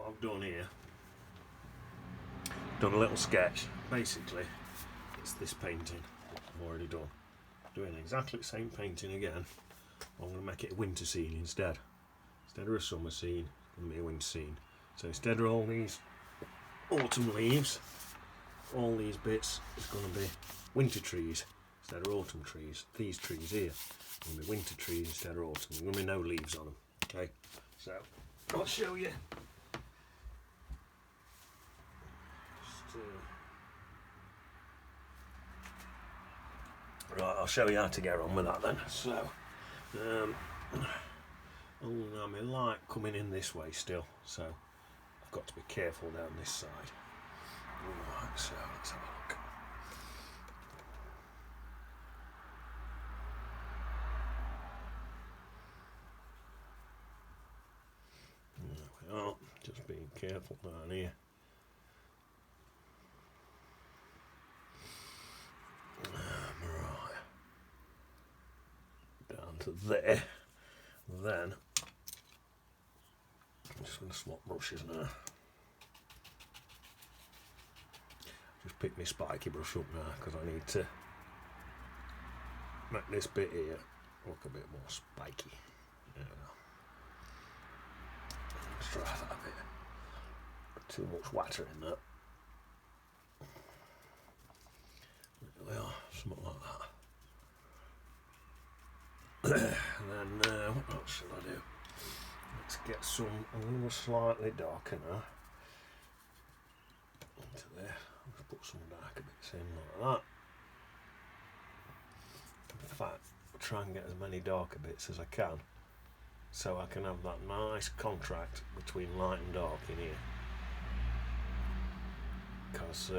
I've done here, done a little sketch. Basically, it's this painting I've already done. Doing exactly the same painting again. I'm going to make it a winter scene instead. Instead of a summer scene, it's going to be a winter scene. So instead of all these autumn leaves, all these bits is going to be winter trees instead of autumn trees. These trees here are going to be winter trees instead of autumn. There's going to be no leaves on them. Okay, so I'll show you. Right, I'll show you how to get on with that then. So, I mean, light coming in this way still, so I've got to be careful down this side. Right, so let's have a look. There we are, just being careful down here. Right, down to there. Then I'm just going to swap brushes now. Just pick my spiky brush up now because I need to make this bit here look a bit more spiky. Yeah. Let's try that a bit. Too much water in that. There we are, something like that. And then what else should I do? Let's get some. I'm going to go slightly darker now. Into there. I'll put some darker bits in like that. In fact, I'll try and get as many darker bits as I can, so I can have that nice contrast between light and dark in here. Because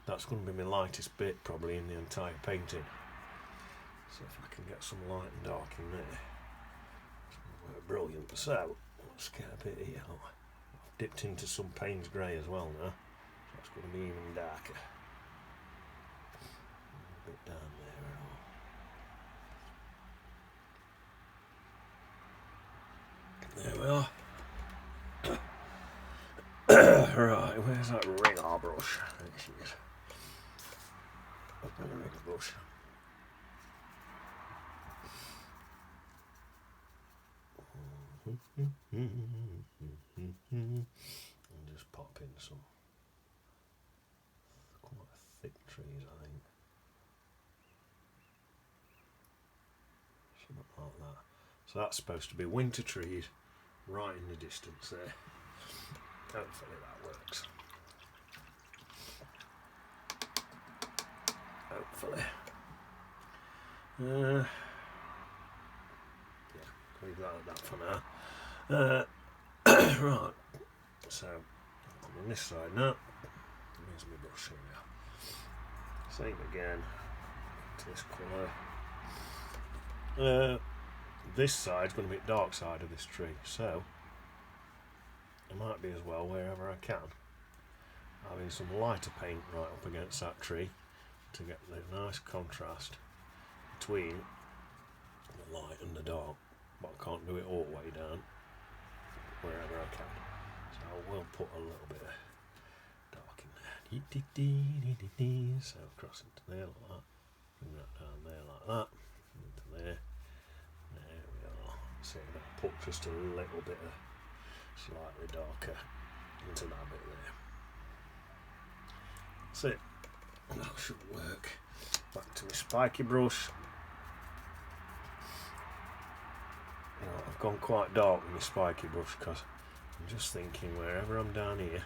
that's going to be my lightest bit probably in the entire painting. So if I can get some light and dark in there, it's going to work brilliant. So let's get a bit here. I've dipped into some Payne's grey as well now, so it's going to be even darker. A bit down there and all. There we are. Right, where's that ring brush? There she is. Ring brush. And just pop in some quite thick trees, I think. Something like that. So that's supposed to be winter trees right in the distance there. Hopefully that works. Hopefully. Yeah, leave that at that for now. Right, so I'm on this side now. Here's my brush here. Same again. To this colour. This side's going to be the dark side of this tree, so it might be as well wherever I can having some lighter paint right up against that tree to get the nice contrast between the light and the dark, but I can't do it all the way down, wherever I can. So I will put a little bit of dark in there. So across into there like that, bring that down there like that, into there. There we are. So I'm going to put just a little bit of slightly darker into that bit there. That's it. That should work. Back to my spiky brush. You know, I've gone quite dark with my spiky brush because I'm just thinking wherever I'm down here,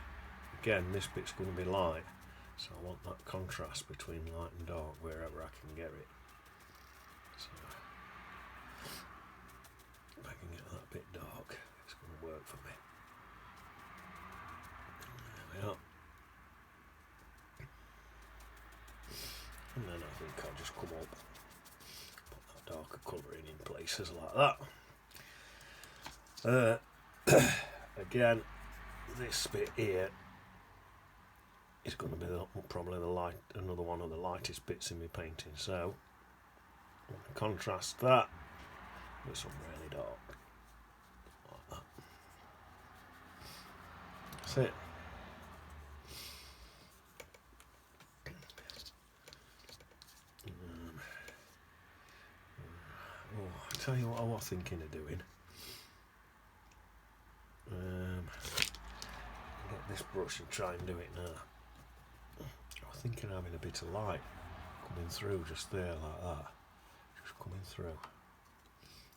again this bit's going to be light, so I want that contrast between light and dark wherever I can get it. So if I can get that bit dark, it's going to work for me. There we are. And then I think I'll just come up, put that darker colour in places like that. Again, this bit here is going to be probably another one of the lightest bits in my painting. So I'm going to contrast that with some really dark, like that. That's it. I'll tell you what I was thinking of doing. Get this brush and try and do it now. I was thinking of having a bit of light coming through just there like that. Just coming through.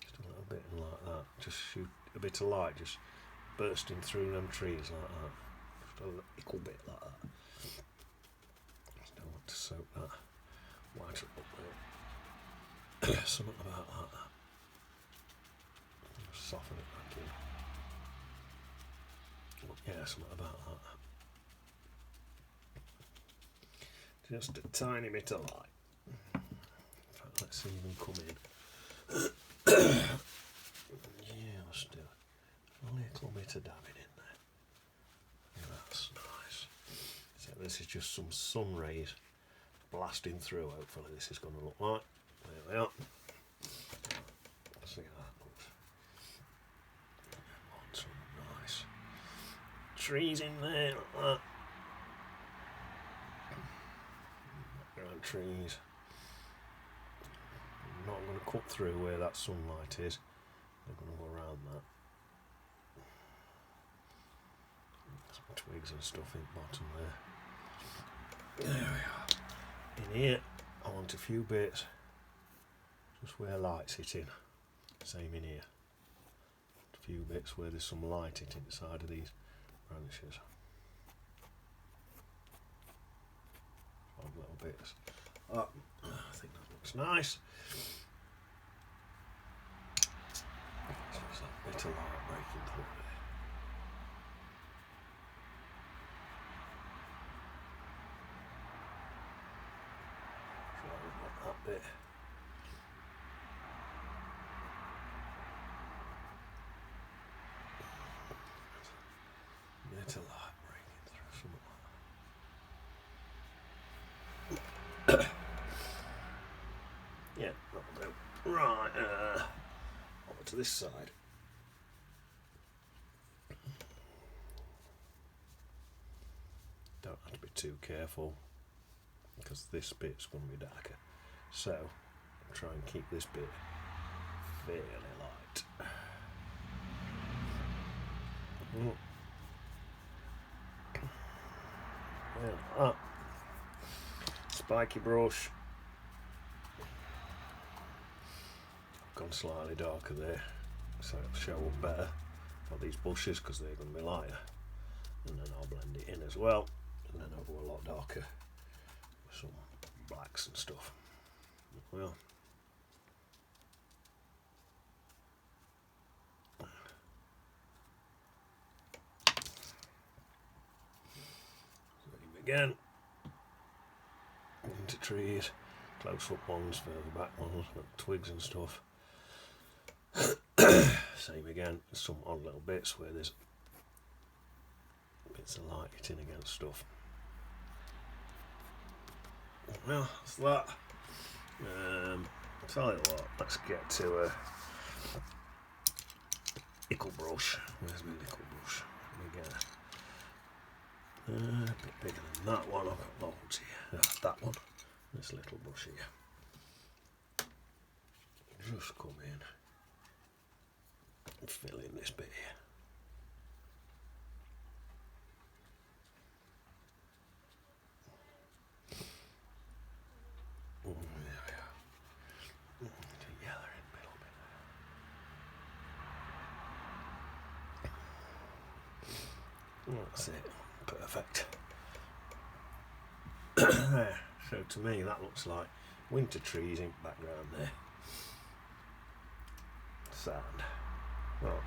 Just a little bit like that. Just shoot a bit of light just bursting through them trees like that. Just a little bit like that. Just don't want to soak that white up there. Something about that. Just soften it back in. Yeah, something about that. Just a tiny bit of light. In fact, let's see them come in. Yeah, let's do a little bit of dabbing in there. Yeah, that's nice. So this is just some sun rays blasting through. Hopefully this is going to look like. There we are. See how that looks. Want some nice trees in there like that. Background trees. I'm not going to cut through where that sunlight is. I'm going to go around that. Some twigs and stuff in the bottom there. There we are. In here, I want a few bits just where light's hitting. Same in here. A few bits where there's some light hitting inside of these branches. Odd little bits. Oh, I think that looks nice. So there's a bit of light breaking through there. So I've got that bit. Bit of light breaking through, something like that. Yeah, that'll do. Right, over to this side. Don't have to be too careful because this bit's going to be darker. So, I'll try and keep this bit fairly light. Like that. Spiky brush. Gone slightly darker there, so it'll show up better for these bushes because they're going to be lighter. And then I'll blend it in as well, and then I'll go a lot darker with some blacks and stuff. Well, same again. Into trees, close up ones, further back ones, twigs and stuff. Same again, some odd little bits where there's bits of light hitting against stuff. Well, that's that. I'll tell you what, let's get to a ickle brush. Where's my ickle brush? Let me get a bit bigger than that one. I've got loads here. That one. This little brush here. Just come in and fill in this bit here. There we are. Together in the middle bit. That's it. Perfect. There. So to me that looks like winter trees in the background there. Sand. Well.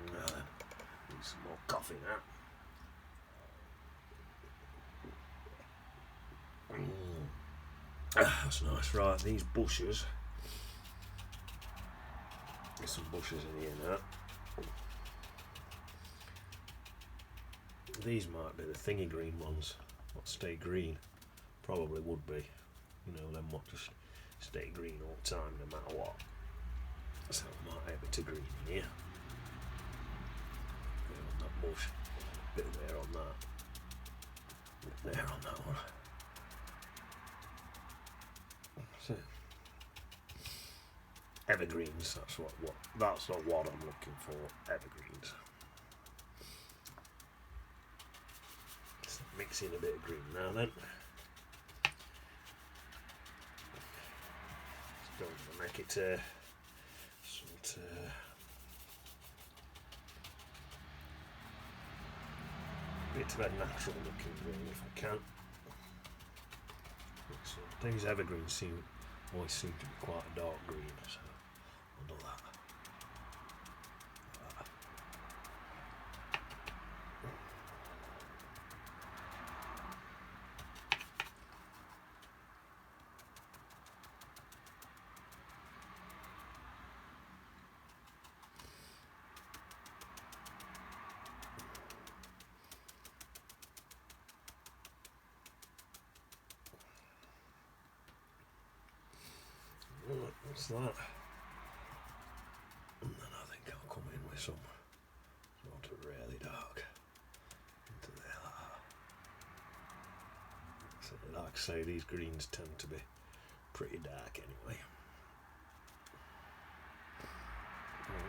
Now then, need some more coffee now. That's nice. Right, these bushes. There's some bushes in here now. These might be the thingy green ones. What stay green? Probably would be. You know, them what just stay green all the time no matter what. So I might have a bit of green in here. bush. Bit there on that. Bit there on that one. So, evergreens. That's that's not what I'm looking for. Evergreens. Just mix in a bit of green now then. Just don't want to make it sort of bit of a natural looking green if I can. So these evergreens always seem to be quite a dark green, so I'll do that. What's that? And then I think I'll come in with some sort of really dark into there. So like I say, these greens tend to be pretty dark anyway.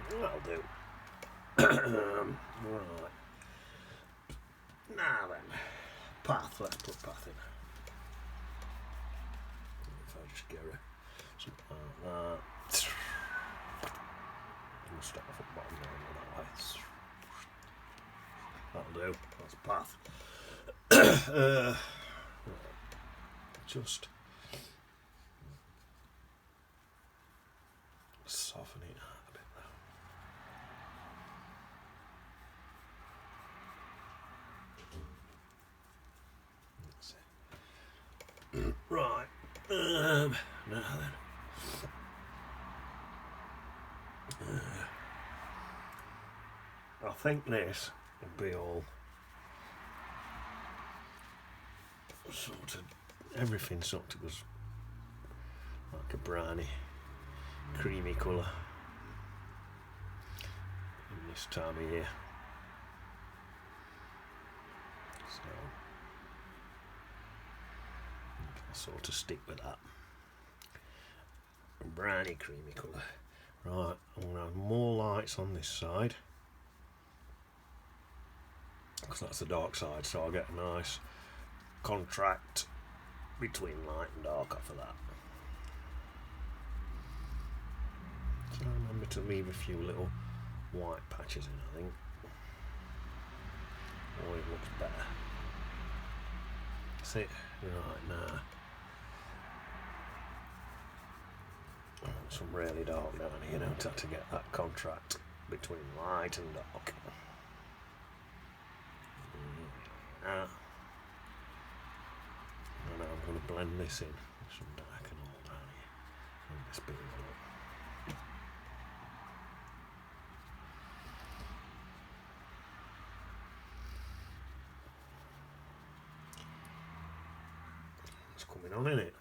That'll do. Right. Now then, path. Let's put path in. If I just get rid something like that. We'll start off at the bottom there that way. That'll do. That's path. Just soften it out a bit now. That's it. Right. Now then. I think this will be all sort of everything sort of goes like a browny, creamy colour in this time of year. So I'll sort of stick with that. Browny, creamy colour. Right, I'm going to have more lights on this side because that's the dark side, so I'll get a nice contract between light and dark off of that. So remember to leave a few little white patches in, I think. Oh, it looks better. That's it. Right, now I want some really dark down here now to get that contract between light and dark. And now I'm going to blend this in with some dark and all down here. And this being a lot. It's coming on, isn't it?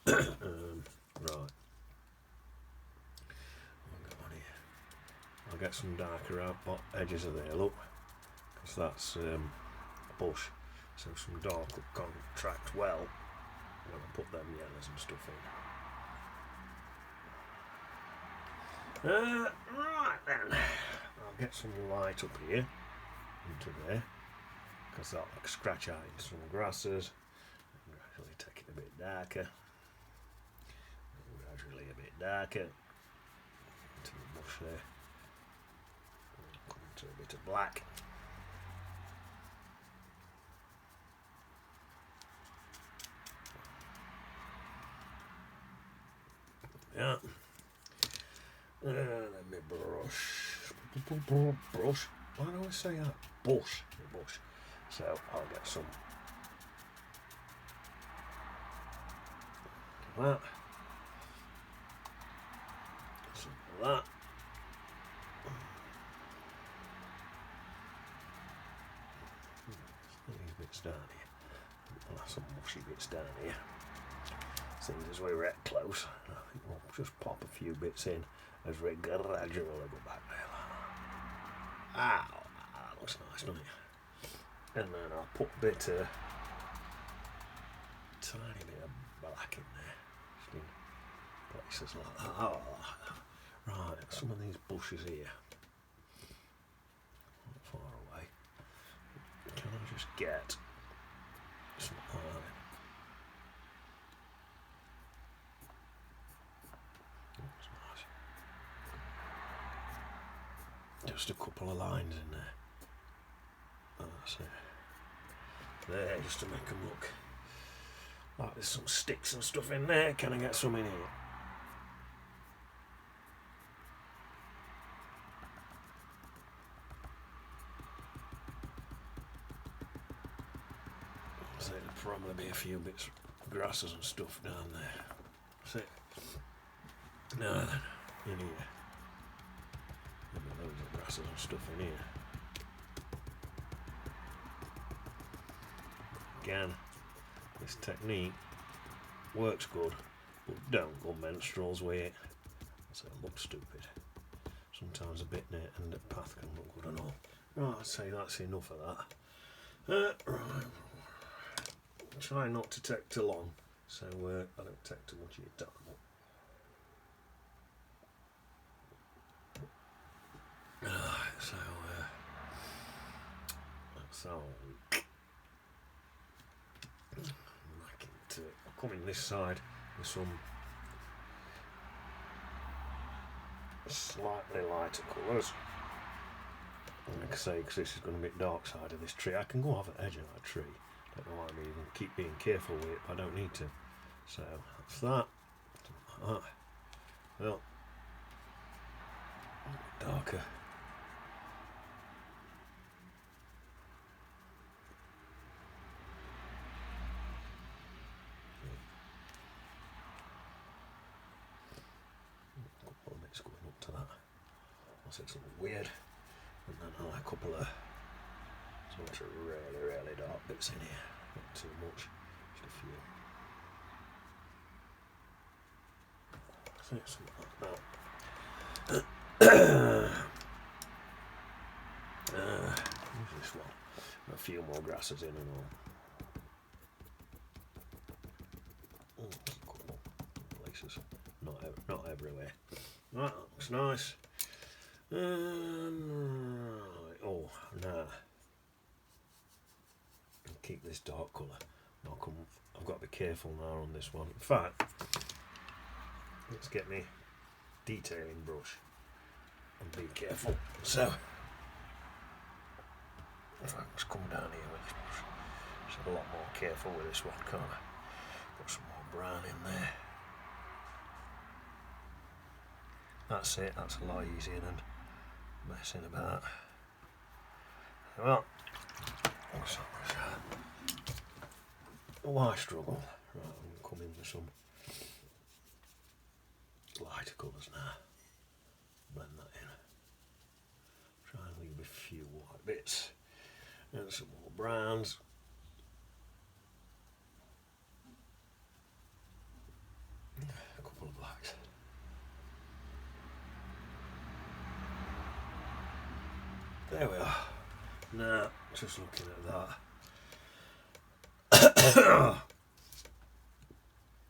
Right. I'll get some darker out edges of there, look, because that's bush, so some dark will contract well when I put them yellows and stuff in. Right then, I'll get some light up here into there, because that'll scratch out in some grasses and gradually take it a bit darker. Gradually a bit darker into the bush there. Come into a bit of black. Yeah. Let me brush. Brush. Why do I say that? Bush. Bush. So I'll get some of that. Some of that. These bits down here. I'll have some mushy bits down here. Seeing as we're right close, I think we'll just pop a few bits in as we gradually go back there. Ow, that looks nice, doesn't it? And then I'll put a bit of tiny bit of black in there, just in places like that. Oh, like that. Right, some of these bushes here, not far away. Can I just get some iron? That's nice. Just a couple of lines in there. That's it. There, just to make them look like there's some sticks and stuff in there. Can I get some in here? So there'll probably be a few bits of grasses and stuff down there. That's it. Now then, in here. There'll be loads of grasses and stuff in here. Again, this technique works good, but don't go menstruals with it. So it looks stupid. Sometimes a bit near and the path can look good and all. Right, I'd say that's enough of that. Right. Try not to take too long, so I don't take too much of your time. So that's all. Back into it. I'll come in this side with some slightly lighter colours. Like I say, because this is going to be dark side of this tree. I can go off the edge of that tree. Don't know why I'm even keep being careful with it. I don't need to. So that's that. Well, darker. A couple of bits going up to that. Unless it's a little weird. And then a couple of some really dark bits in here. Not too much. Just a few. I think something like that. Where's this one? A few more grasses in and all. A couple places. Not everywhere. Right, that looks nice. Right. Oh, now keep this dark colour. I've got to be careful now on this one. In fact, let's get me detailing brush and be careful. So, if I just come down here with this brush, just a lot more careful with this one, can't I? Put some more brown in there. That's it. That's a lot easier than messing about. Well, why struggle? Right, I'm going to come in with some lighter colours now. Blend that in. Try and leave a few white bits and some more browns. A couple of blacks. There we are. Now, just looking at that.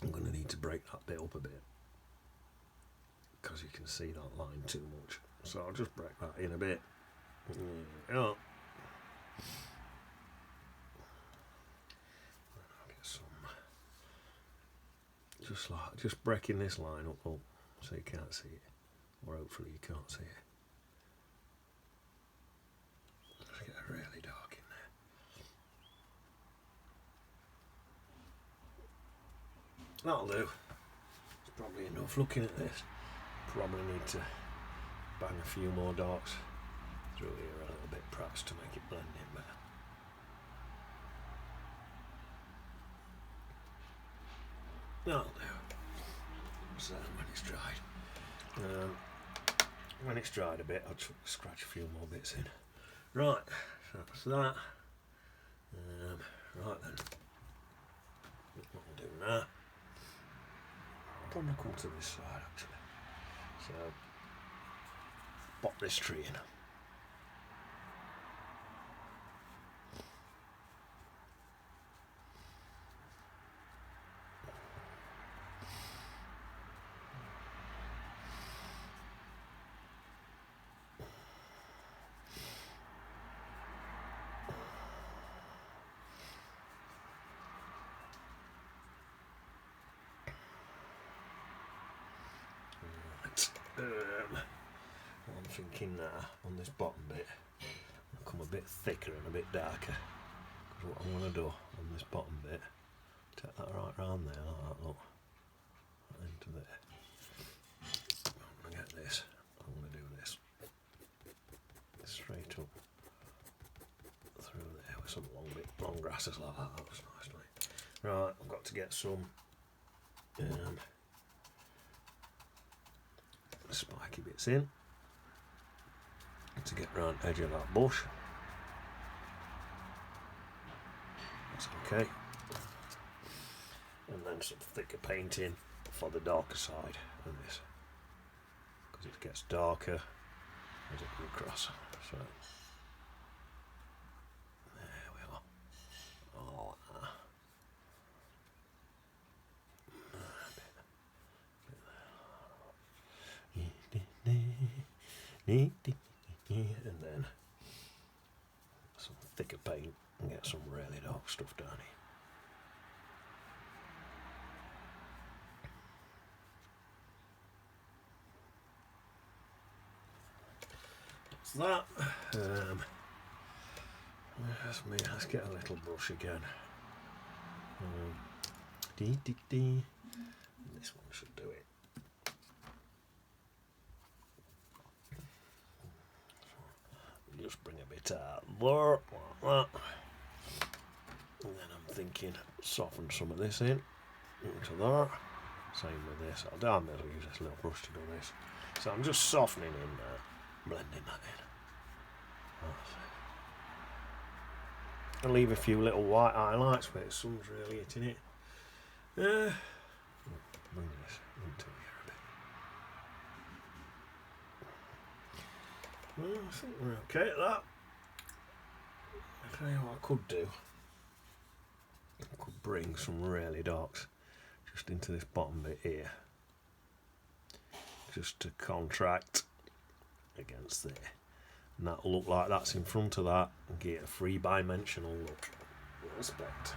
I'm going to need to break that bit up a bit because you can see that line too much. So I'll just break that in a bit. Yeah. I'll get some. Just breaking this line up so you can't see it, or hopefully you can't see it. Let's get it really dark in there. That'll do. It's probably enough. Looking at this, probably need to bang a few more darks through here a little bit perhaps to make it blend in better. That'll do. So when it's dried. When it's dried a bit, I'll scratch a few more bits in. Right, so that's that. Right then. What I'm doing now. I'm going to come to this side actually. So, pop this tree in. I'm thinking on this bottom bit, I'll come a bit thicker and a bit darker. Because what I'm going to do on this bottom bit, take that right round there, like that, look, right into there. I'm going to get this, I'm going to do this, straight up through there with some long grasses like that. That was nice, mate. Right, I've got to get some spiky bits in to get round the edge of that bush. That's okay. And then some thicker painting for the darker side of this, because it gets darker as it comes across. So there we are. Oh, and then some thicker paint and get some really dark stuff down here. That's that. Let's get a little brush again. This one should do it. Just bring a bit out there, like that. And then I'm thinking, soften some of this in into there. Same with this. I'll use this little brush to do this. So I'm just softening in there, blending that in. I'll leave a few little white highlights where the sun's really hitting it. Bring this into here a bit. Well, I think we're okay at that. I'll tell you what I could do. I could bring some really darks just into this bottom bit here, just to contract against there. And that'll look like that's in front of that and get a three-dimensional look. Respect.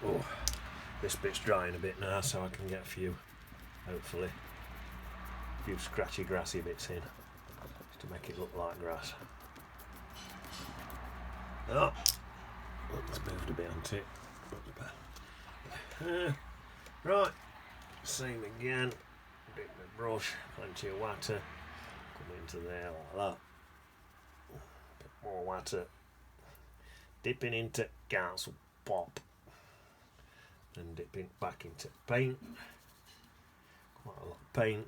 Oh, this bit's drying a bit now, so I can get a few, hopefully, a few scratchy, grassy bits in, just to make it look like grass. Oh, it's moved a bit, hasn't it? Right, same again. Dip the brush, plenty of water, come into there like that. Bit more water. Dipping into council pop. Then dipping back into paint. Quite a lot of paint.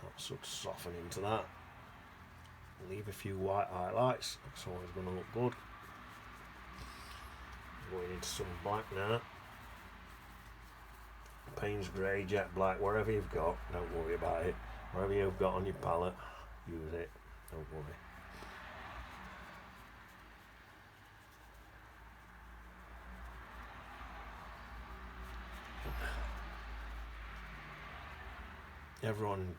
I'll sort of soften into that. Leave a few white highlights. That's always going to look good. Going into some black now. Payne's grey, jet black, wherever you've got, don't worry about it. Wherever you've got on your palette, use it. Don't worry. Everyone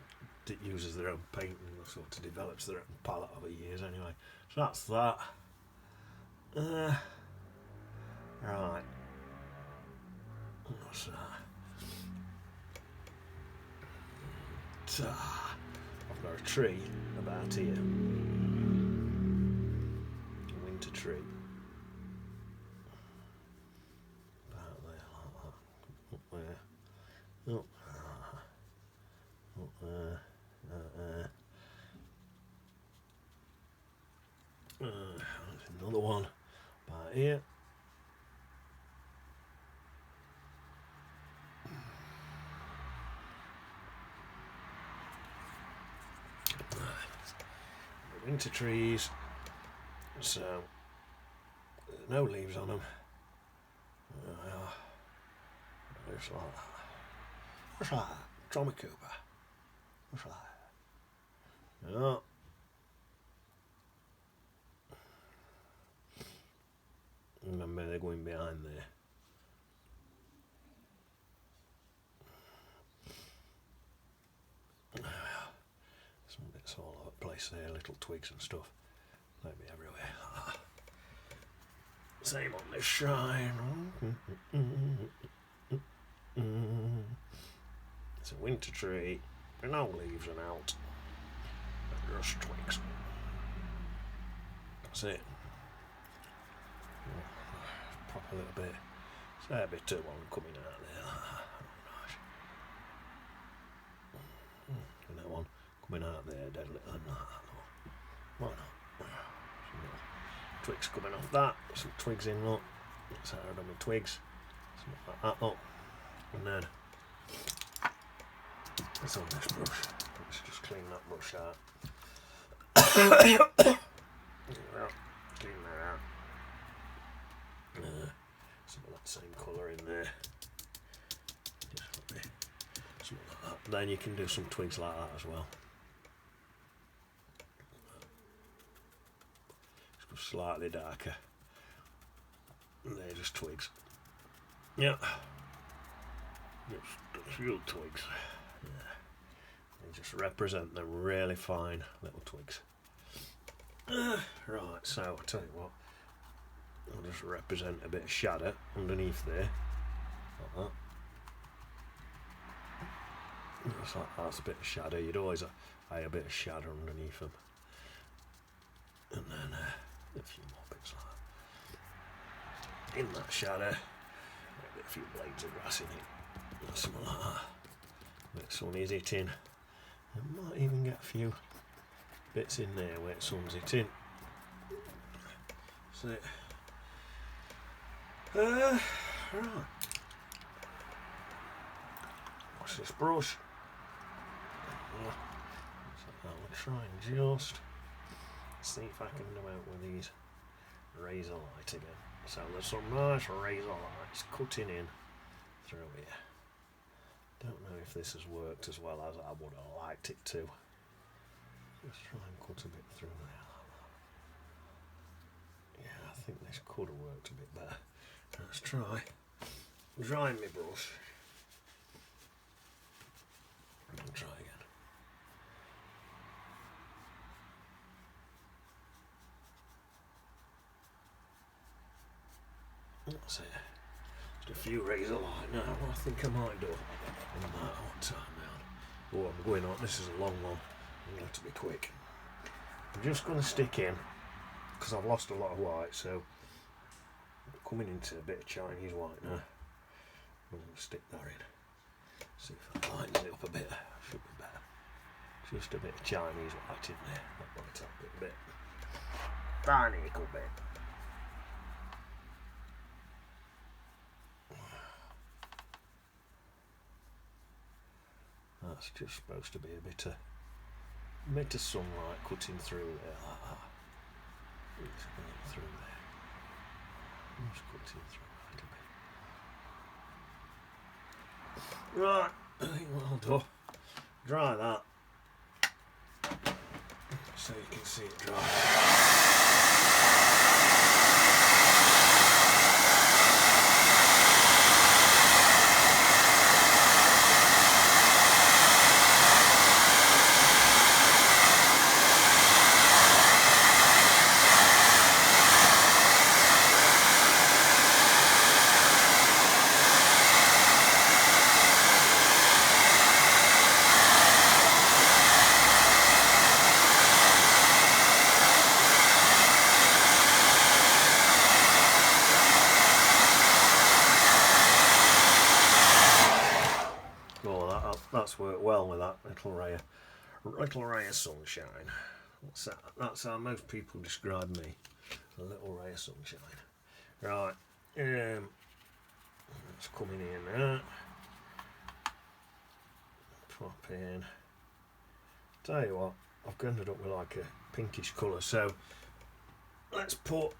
that uses their own paint and sort of develops their own palette over years anyway. So that's that. Right. What's that? I've got a tree about here. A winter tree. About there, like that. Up there. Up there. There's another one about here. Winter trees. So no leaves on them. Just like that. What's that? Tommy Cooper. What's that? Yeah. Remember, they're going behind there. Some bits all over the place there, little twigs and stuff. Like me everywhere. Same on this shrine. It's a winter tree, with no leaves and out. And just twigs. That's it. Pop a little bit. It's a bit too long coming out there. Nice. And that one coming out there, dead little than that. Why not? Some twigs coming off that. Some twigs in, look. That's how I've done my twigs. Something like that, look. And then it's on this brush. Let's just clean that brush out. Clean that out. Some of that same colour in there. Something like that. Then you can do some twigs like that as well. Just go slightly darker. And they're just twigs. Yeah. Just real twigs. Yeah. They just represent them really fine little twigs. Right, so I'll tell you what. I'll just represent a bit of shadow underneath there. Like that. Just like that's a bit of shadow. You'd always have a bit of shadow underneath them. And then a few more bits like that. In that shadow, maybe a few blades of grass in it. Or something like that. Where the sun is hitting. And might even get a few bits in there where the sun's hitting. That's it. Right. What's this brush? So I'll try and just see if I can come out with these razor light again. So there's some nice razor lights cutting in through here. Don't know if this has worked as well as I would have liked it to. Let's try and cut a bit through there. Yeah, I think this could have worked a bit better. Let's try drying my brush. And try again. That's it. Just a few razor light now. What I think I might do. On that hot time now. Oh, I'm going on. This is a long one. I'm going to have to be quick. I'm just going to stick in because I've lost a lot of white, so I'm coming into a bit of Chinese white now. I'm going to stick that in. See if that lightens it up a bit. Should be better. Just a bit of Chinese white in there. That might help it a bit. Tiny little bit. That's just supposed to be a bit of sunlight cutting through there like that. It's going through there. Just cutting through a little bit. Right, I think what I'll do, dry that so you can see it dry. That's worked well with that little ray of sunshine. That's how most people describe me. A little ray of sunshine. Right. It's coming in now. Pop in. Tell you what, I've ended up with like a pinkish colour, so let's put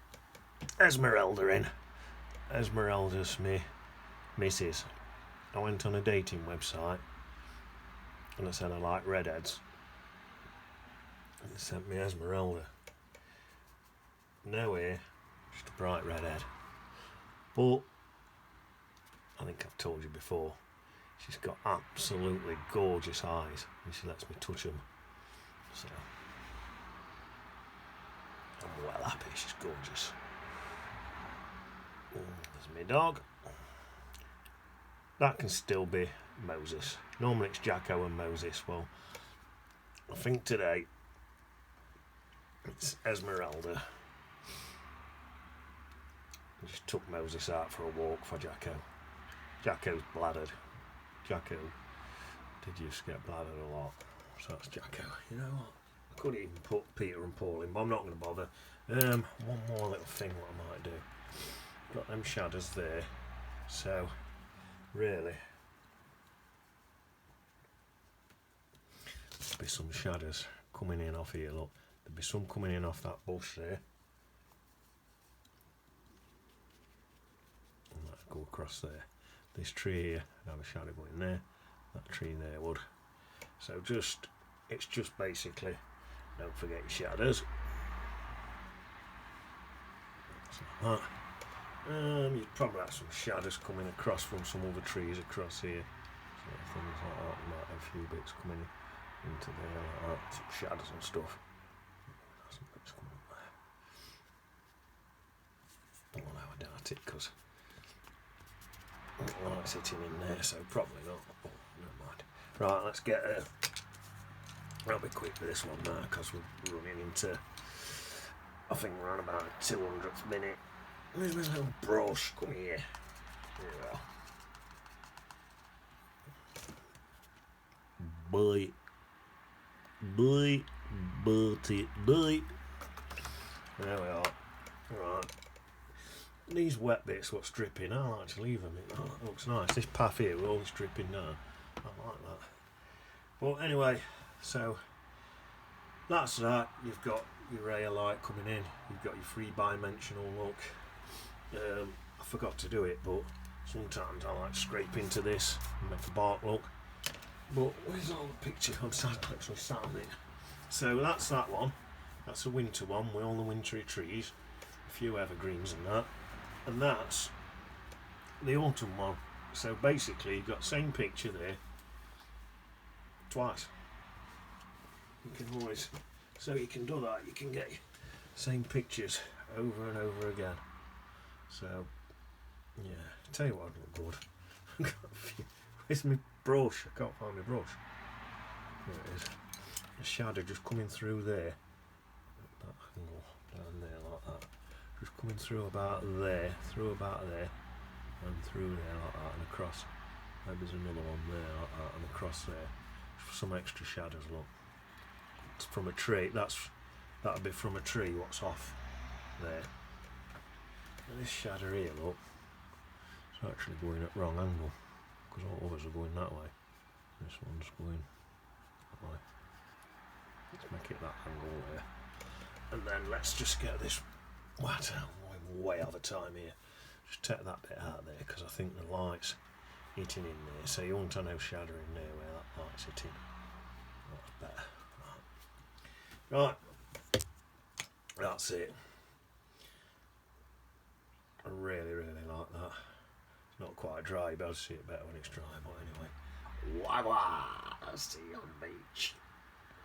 Esmeralda in. Esmeralda's me missus. I went on a dating website and I said I like redheads. And they sent me Esmeralda. No way, just a bright redhead. But I think I've told you before, she's got absolutely gorgeous eyes and she lets me touch them. So I'm well happy, she's gorgeous. There's my dog. That can still be Moses. Normally it's Jacko and Moses. Well, I think today it's Esmeralda. I just took Moses out for a walk for Jacko. Jacko's bladdered. Jacko did used to get bladdered a lot. So that's Jacko. You know what? I could even put Peter and Paul in, but I'm not going to bother. One more little thing what I might do. Got them shadows there. So, really, there'll be some shadows coming in off here, look. There'll be some coming in off that bush there. And that'll go across there. This tree here, I'd have a shadow going there. That tree there would. So it's just basically, don't forget your shadows. Like that. You'd probably have some shadows coming across from some other trees across here. Sort of things like that. You might have a few bits coming into there like that. Some shadows and stuff. Some bits coming up there. Well, now I doubt it because I like sitting in there, so probably not. But never mind. Right, let's get I'll be quick with this one now because we're running into, I think we're on about a 200th minute. Where's my little brush? Come here. There we are. Boy. Boy. Boy. Boy. There we are. Right. These wet bits, what's dripping, I like to leave them. It looks nice. This path here, we're always dripping down. I like that. Well, anyway, so that's that. You've got your ray of light coming in. You've got your three-dimensional look. I forgot to do it, but sometimes I like to scrape into this and make a bark look. But where's all the picture? I'm actually standing. So that's that one. That's a winter one with all the wintry trees, a few evergreens and that. And that's the autumn one. So basically, you've got the same picture there twice. You can always, so you can do that. You can get same pictures over and over again. So, yeah, tell you what would look good. Where's my brush? I can't find my brush. There it is. A shadow just coming through there. That angle down there like that. Just coming through about there, and through there like that, and across. Maybe there's another one there like that, and across there. Some extra shadows, look. It's from a tree. That'll be from a tree. What's off there? And this shadow here, look, it's actually going at wrong angle because all others are going that way. This one's going that way. Let's make it that angle there. And then let's just get this. What? I'm way over time here. Just take that bit out there because I think the light's hitting in there. So you want no shadow in there where that light's hitting. That's better. Right. That's it. I really, really like that. It's not quite dry, but I'll see it better when it's dry. But anyway, wah wah, see you on the beach.